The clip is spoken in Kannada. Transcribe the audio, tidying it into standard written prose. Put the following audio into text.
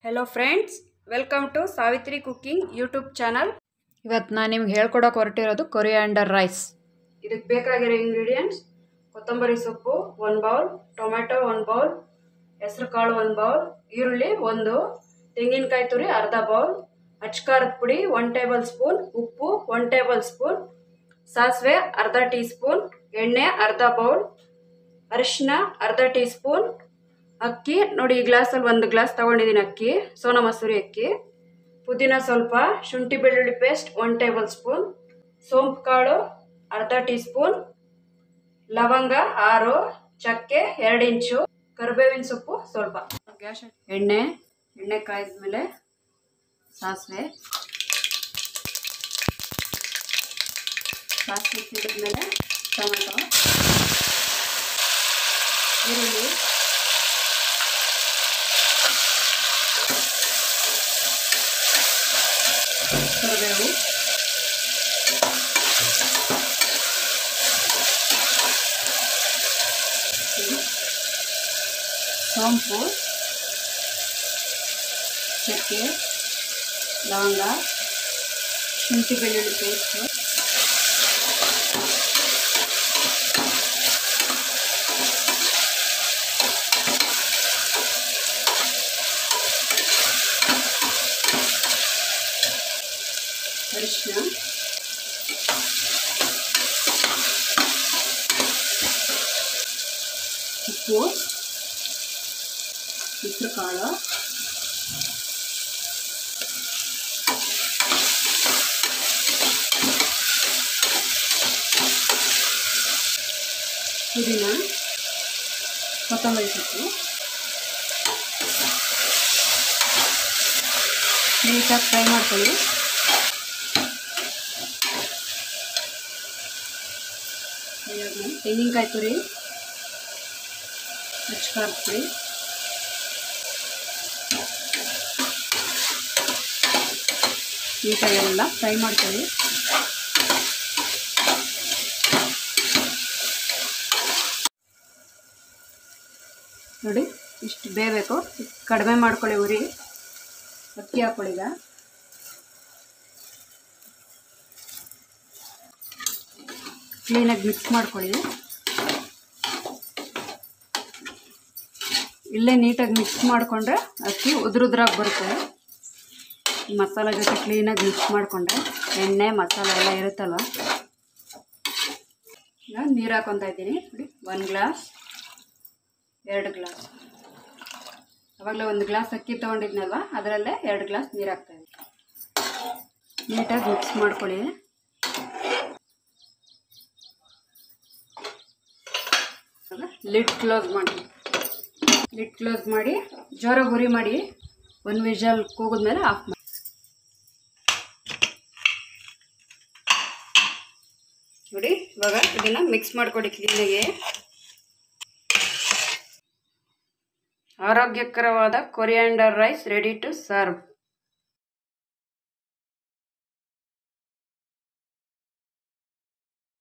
Hello friends, welcome to Savitri cooking YouTube channel. ಇವತ್ತು ನಾನು ನಿಮ್ಗೆ ಹೇಳ್ಕೊಡೋಕೆ ಹೊರಟಿರೋದು ಕೊರಿಯಾಂಡರ್ ರೈಸ್. ಇದಕ್ಕೆ ಬೇಕಾಗಿರೋ ಇಂಗ್ರೀಡಿಯೆಂಟ್ಸ್: ಕೊತ್ತಂಬರಿ ಸೊಪ್ಪು 1 ಬೌಲ್, ಟೊಮೆಟೊ 1 ಬೌಲ್, ಹೆಸರು ಕಾಳು 1 ಬೌಲ್, ಈರುಳ್ಳಿ 1, ತೆಂಗಿನಕಾಯಿ ತುರಿ ಅರ್ಧ ಬೌಲ್, ಅಚ್ಕಾರದ ಪುಡಿ 1 ಟೇಬಲ್ ಸ್ಪೂನ್, ಉಪ್ಪು 1 ಟೇಬಲ್ ಸ್ಪೂನ್, ಸಾಸಿವೆ ಅರ್ಧ ಟೀ ಸ್ಪೂನ್, ಎಣ್ಣೆ ಅರ್ಧ ಬೌಲ್, ಅರಿಶಿನ ಅರ್ಧ ಟೀ ಸ್ಪೂನ್, ಅಕ್ಕಿ ನೋಡಿ ಈ ಗ್ಲಾಸಲ್ಲಿ 1 ಗ್ಲಾಸ್ ತಗೊಂಡಿದ್ದೀನಿ ಅಕ್ಕಿ, ಸೋನಾ ಮಸೂರಿ ಅಕ್ಕಿ, ಪುದೀನ ಸ್ವಲ್ಪ, ಶುಂಠಿ ಬೆಳ್ಳುಳ್ಳಿ ಪೇಸ್ಟ್ 1 ಟೇಬಲ್ ಸ್ಪೂನ್, ಸೋಂಪು ಕಾಳು ಅರ್ಧ ಟೀ ಸ್ಪೂನ್, ಲವಂಗ 6, ಚಕ್ಕೆ 2 ಇಂಚು, ಕರಿಬೇವಿನ ಸೊಪ್ಪು ಸ್ವಲ್ಪ. ಗ್ಯಾಸ್ ಎಣ್ಣೆ ಕಾಯ್ದ ಮೇಲೆ ಸಾಸಿವೆ ಸಿಡಿದ್ಮೇಲೆ ಟೊಮೆಟೊ, ಈರುಳ್ಳಿ, ಕರಿಬೇವು, ಸೋಂಪು, ಚಕ್ಕೆ, ಲವಂಗ, ಶುಂಠಿ ಬೆಳ್ಳುಳ್ಳಿ ಪೇಸ್ಟು, ಅರಿಶಿನ, ಉಪ್ಪು, ಹೆಸರು ಕಾಳು, ಪುದೀನ, ಕೊತ್ತಂಬರಿ ಸೊಪ್ಪು ನೀಟಾಗಿ ಫ್ರೈ ಮಾಡ್ಕೊಳ್ಳಿ. ತೆಂಗಿನಕಾಯಿ ತುರಿ, ಅಚ್ಕಾರದ ಪುಡಿ, ನೀಟಾಗಿ ಎಲ್ಲ ಫ್ರೈ ಮಾಡ್ಕೊಳ್ಳಿ. ನೋಡಿ ಇಷ್ಟು ಬೇಯಬೇಕು, ಕಡಿಮೆ ಮಾಡ್ಕೊಳ್ಳಿ ಉರಿ. ಅಕ್ಕಿ ಹಾಕ್ಕೊಳ್ಳಿ. ಈಗ ಕ್ಲೀನಾಗಿ ಮಿಕ್ಸ್ ಮಾಡ್ಕೊಳ್ಳಿ. ಇಲ್ಲೇ ನೀಟಾಗಿ ಮಿಕ್ಸ್ ಮಾಡಿಕೊಂಡ್ರೆ ಅಕ್ಕಿ ಉದುರಾಗಿ ಬರುತ್ತೆ. ಮಸಾಲೆ ಜೊತೆ ಕ್ಲೀನಾಗಿ ಮಿಕ್ಸ್ ಮಾಡಿಕೊಂಡ್ರೆ ಎಣ್ಣೆ ಮಸಾಲೆ ಎಲ್ಲ ಇರುತ್ತಲ್ವ. ಈಗ ನೀರು ಹಾಕ್ಕೊತಾ ಇದ್ದೀನಿ. ನೋಡಿ 1 ಗ್ಲಾಸ್, 2 ಗ್ಲಾಸ್. ಆವಾಗಲೇ 1 ಗ್ಲಾಸ್ ಅಕ್ಕಿ ತೊಗೊಂಡಿದ್ನಲ್ವ, ಅದರಲ್ಲೇ 2 ಗ್ಲಾಸ್ ನೀರು ಹಾಕ್ತಾಯಿದ್ದೀನಿ. ನೀಟಾಗಿ ಮಿಕ್ಸ್ ಮಾಡ್ಕೊಳ್ಳಿ. ಲಿಡ್ ಕ್ಲೋಸ್ ಮಾಡಿ ಜೋರಾಗಿ ಉರಿ ಮಾಡಿ 1 ವಿಷಲ್ ಕೂಗಿದ್ಮೇಲೆ ಆಫ್ ಮಾಡಿ. ನೋಡಿ ಇವಾಗ ಇದನ್ನು ಮಿಕ್ಸ್ ಮಾಡಿಕೊಡಿ ಕ್ಲೀನಾಗಿ. ಆರೋಗ್ಯಕರವಾದ coriander rice ready to serve.